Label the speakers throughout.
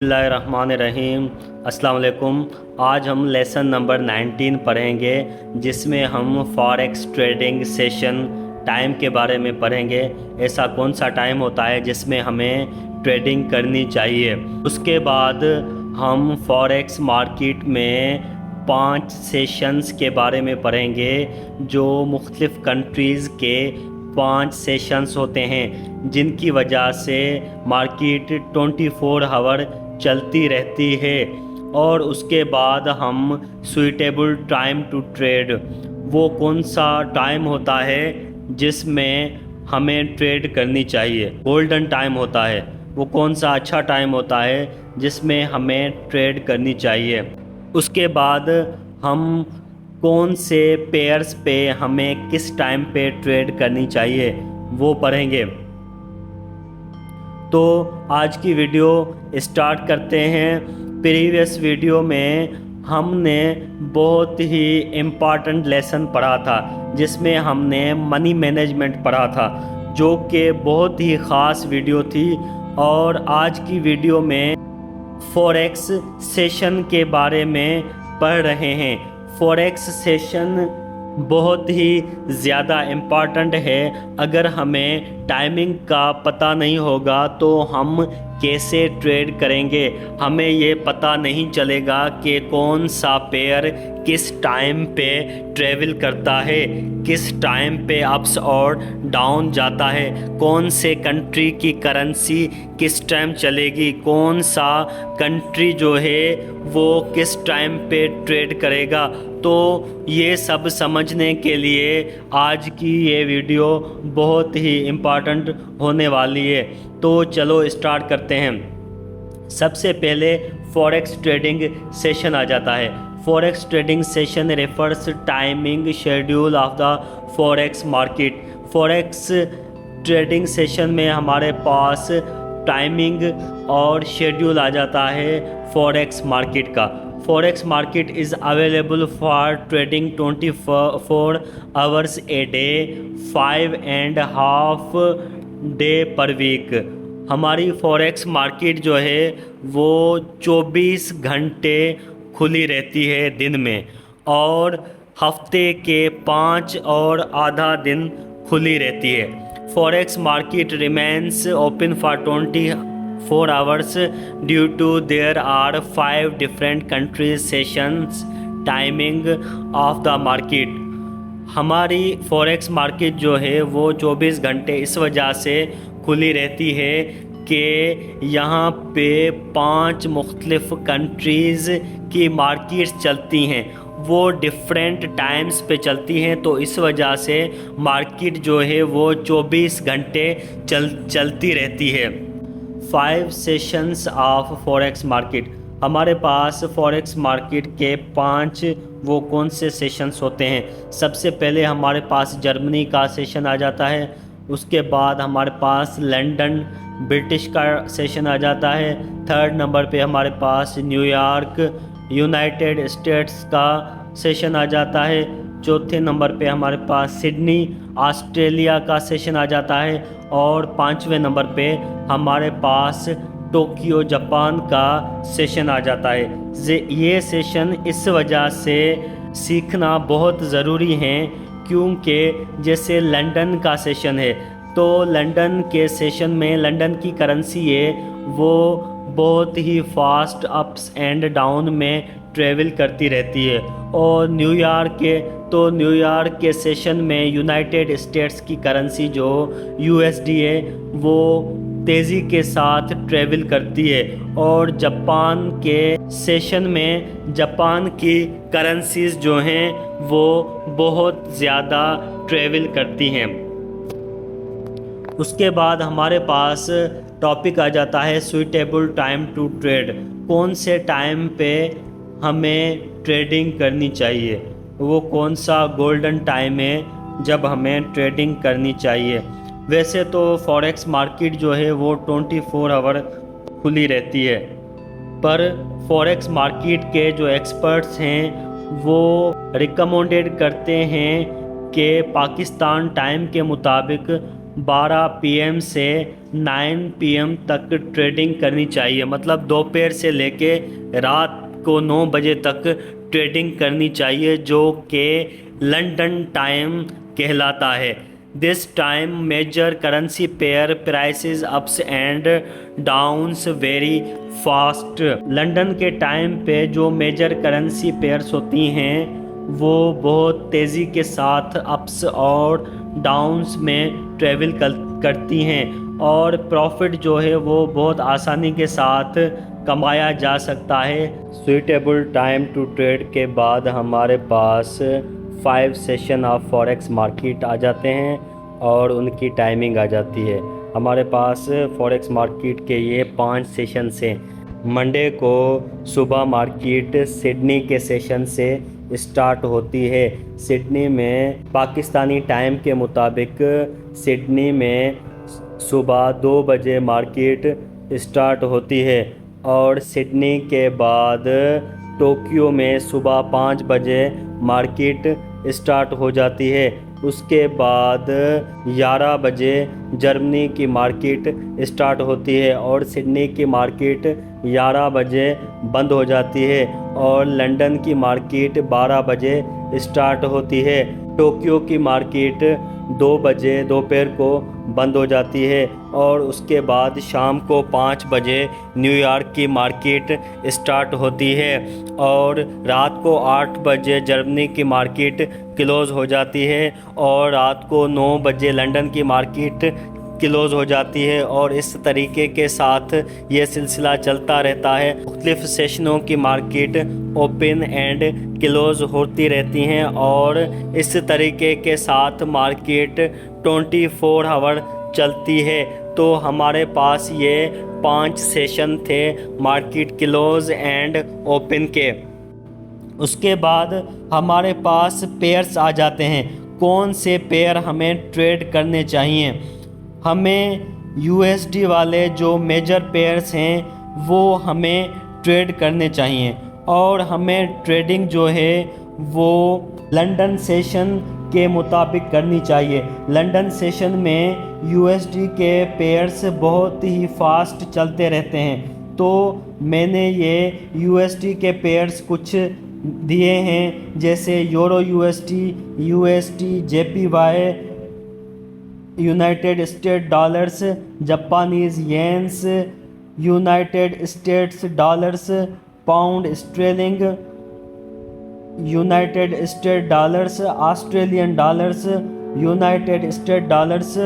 Speaker 1: बिस्मिल्लाहिर्रहमानिर्रहीम। अस्सलाम वालेकुम। आज हम लेसन नंबर 19 पढ़ेंगे, जिसमें हम फॉरेक्स ट्रेडिंग सेशन टाइम के बारे में पढ़ेंगे। ऐसा कौन सा टाइम होता है जिसमें हमें ट्रेडिंग करनी चाहिए। उसके बाद हम फॉरेक्स मार्केट में 5 सेशंस के बारे में पढ़ेंगे, जो मुख्तलिफ़ कंट्रीज़ के 5 सेशंस होते हैं, जिनकी वजह से मार्केट 24 आवर चलती रहती है। और उसके बाद हम सूटेबल टाइम टू ट्रेड, वो कौन सा टाइम होता है जिसमें हमें ट्रेड करनी चाहिए। गोल्डन टाइम होता है, वो कौन सा अच्छा टाइम होता है जिसमें हमें ट्रेड करनी चाहिए। उसके बाद हम कौन से पेयर्स पे हमें किस टाइम पे ट्रेड करनी चाहिए वो पढ़ेंगे। तो आज की वीडियो स्टार्ट करते हैं। प्रीवियस वीडियो में हमने बहुत ही इम्पॉर्टेंट लेसन पढ़ा था, जिसमें हमने मनी मैनेजमेंट पढ़ा था, जो कि बहुत ही ख़ास वीडियो थी। और आज की वीडियो में फॉरेक्स सेशन के बारे में पढ़ रहे हैं। फॉरेक्स सेशन बहुत ही ज़्यादा इम्पॉर्टेंट है। अगर हमें टाइमिंग का पता नहीं होगा तो हम कैसे ट्रेड करेंगे। हमें ये पता नहीं चलेगा कि कौन सा पेयर किस टाइम पे ट्रेवल करता है, किस टाइम पे अप्स और डाउन जाता है, कौन से कंट्री की करेंसी किस टाइम चलेगी, कौन सा कंट्री जो है वो किस टाइम पे ट्रेड करेगा। तो ये सब समझने के लिए आज की ये वीडियो बहुत ही इम्पॉर्टेंट होने वाली है। तो चलो स्टार्ट करते हैं। सबसे पहले फॉरेक्स ट्रेडिंग सेशन आ जाता है। Forex trading session refers timing schedule of the forex market. Forex trading session में हमारे पास टाइमिंग और शेड्यूल आ जाता है फॉरेक्स मार्केट का। Forex market is available for trading 24 hours a day, 5.5 day per week. हमारी फॉरेक्स मार्केट जो है वो 24 घंटे खुली रहती है दिन में, और हफ्ते के 5 और आधा दिन खुली रहती है। Forex market remains open for 24 hours due to there are 5 different countries sessions timing of the market। हमारी फॉरेक्स मार्केट जो है वो 24 घंटे इस वजह से खुली रहती है कि यहाँ पे 5 मुख्तलिफ़ कंट्रीज़ की मार्केट्स चलती हैं, वो डिफरेंट टाइम्स पे चलती हैं। तो इस वजह से मार्केट जो है वो 24 घंटे चलती रहती है। 5 सेशंस ऑफ फॉरेक्स मार्केट। हमारे पास फॉरेक्स मार्केट के 5 वो कौन से सेशंस होते हैं। सबसे पहले हमारे पास जर्मनी का सेशन आ जाता है। उसके बाद हमारे पास लंदन ब्रिटिश का सेशन आ जाता है। 3rd नंबर पे हमारे पास न्यूयॉर्क यूनाइटेड स्टेट्स का सेशन आ जाता है। 4थे नंबर पे हमारे पास सिडनी ऑस्ट्रेलिया का सेशन आ जाता है। और 5वें नंबर पे हमारे पास टोक्यो जापान का सेशन आ जाता है। ये सेशन इस वजह से सीखना बहुत ज़रूरी है, क्योंकि जैसे लंदन का सेशन है, तो लंदन के सेशन में लंदन की करेंसी है वो बहुत ही फास्ट अप्स एंड डाउन में ट्रेवल करती रहती है। और न्यूयॉर्क के सेशन में यूनाइटेड स्टेट्स की करेंसी जो USD है वो तेज़ी के साथ ट्रेवल करती है। और जापान के सेशन में जापान की करेंसीज़ जो हैं वो बहुत ज़्यादा ट्रेवल करती हैं। उसके बाद हमारे पास टॉपिक आ जाता है सूटेबल टाइम टू ट्रेड। कौन से टाइम पे हमें ट्रेडिंग करनी चाहिए, वो कौन सा गोल्डन टाइम है जब हमें ट्रेडिंग करनी चाहिए। वैसे तो फॉरेक्स मार्केट जो है वो 24 आवर खुली रहती है, पर फॉरेक्स मार्केट के जो एक्सपर्ट्स हैं वो रिकमेंडेड करते हैं कि पाकिस्तान टाइम के मुताबिक 12 PM سے 9 PM تک ٹریڈنگ کرنی چاہیے، مطلب دوپہر سے لے کے رات کو 9 بجے تک ٹریڈنگ کرنی چاہیے، جو کہ لنڈن ٹائم کہلاتا ہے۔ This time major currency pair prices ups and downs very fast. London کے ٹائم پہ جو میجر کرنسی پیئرس ہوتی ہیں وہ بہت تیزی کے ساتھ اپس اور ڈاؤنس میں ٹریول کرتی ہیں، اور پروفٹ جو ہے وہ بہت آسانی کے ساتھ کمایا جا سکتا ہے۔ سوئٹیبل ٹائم ٹو ٹریڈ کے بعد ہمارے پاس 5 سیشن آف فوریکس مارکیٹ آ جاتے ہیں اور ان کی ٹائمنگ آ جاتی ہے۔ ہمارے پاس فوریکس مارکیٹ کے یہ 5 سیشنز ہیں۔ منڈے کو صبح مارکیٹ سڈنی کے سیشن سے اسٹارٹ ہوتی ہے۔ سڈنی میں پاکستانی ٹائم کے مطابق سڈنی میں صبح 2 بجے مارکیٹ اسٹارٹ ہوتی ہے، اور سڈنی کے بعد ٹوکیو میں صبح 5 بجے مارکیٹ اسٹارٹ ہو جاتی ہے۔ اس کے بعد 11 بجے جرمنی کی مارکیٹ اسٹارٹ ہوتی ہے، اور سڈنی کی مارکیٹ 11 بجے بند ہو جاتی ہے، اور لنڈن کی مارکیٹ 12 بجے اسٹارٹ ہوتی ہے۔ ٹوکیو کی مارکیٹ 2 بجے دوپہر کو بند ہو جاتی ہے، اور اس کے بعد شام کو 5 بجے نیو یارک کی مارکیٹ اسٹارٹ ہوتی ہے، اور رات کو 8 بجے جرمنی کی مارکیٹ کلوز ہو جاتی ہے، اور رات کو 9 بجے لنڈن کی مارکیٹ کلوز ہو جاتی ہے، اور اس طریقے کے ساتھ یہ سلسلہ چلتا رہتا ہے۔ مختلف سیشنوں کی مارکیٹ اوپن اینڈ کلوز ہوتی رہتی ہیں، اور اس طریقے کے ساتھ مارکیٹ 24 آور چلتی ہے۔ تو ہمارے پاس یہ 5 سیشن تھے مارکیٹ کلوز اینڈ اوپن کے۔ اس کے بعد ہمارے پاس پیئرس آ جاتے ہیں۔ کون سے پیئر ہمیں ٹریڈ کرنے چاہیے؟ ہمیں USD والے جو میجر پیئرس ہیں وہ ہمیں ٹریڈ کرنے چاہیے، اور ہمیں ٹریڈنگ جو ہے وہ لنڈن سیشن کے مطابق کرنی چاہیے۔ لنڈن سیشن میں USD کے پیئرس بہت ہی فاسٹ چلتے رہتے ہیں، تو میں نے یہ USD کے پیئرس کچھ دیے ہیں، جیسے euro USD JPY، United State dollars, Japanese yens, United States dollars, pound sterling, United State dollars, Australian dollars, United State dollars,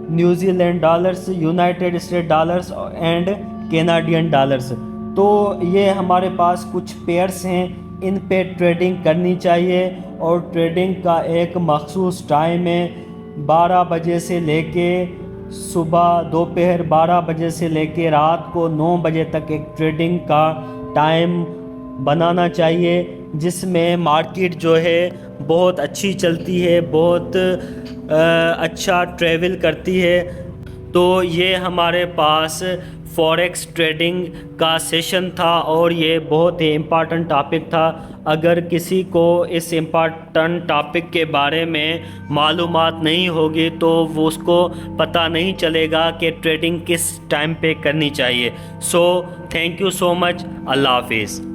Speaker 1: New Zealand dollars, United State dollars and Canadian dollars. تو یہ ہمارے پاس کچھ periods ہیں، ان پہ trading کرنی چاہیے، اور trading کا ایک مخصوص ٹائم ہے۔ 12 بجے سے لے کے صبح دوپہر 12 بجے سے لے کے رات کو 9 بجے تک ایک ٹریڈنگ کا ٹائم بنانا چاہیے، جس میں مارکیٹ جو ہے بہت اچھی چلتی ہے، بہت اچھا ٹریول کرتی ہے۔ تو یہ ہمارے پاس فوریکس ٹریڈنگ کا سیشن تھا، اور یہ بہت ہی امپارٹنٹ ٹاپک تھا۔ اگر کسی کو اس امپارٹنٹ ٹاپک کے بارے میں معلومات نہیں ہوگی تو وہ اس کو پتہ نہیں چلے گا کہ ٹریڈنگ کس ٹائم پہ کرنی چاہیے۔ سو تھینک یو سو مچ، اللہ حافظ۔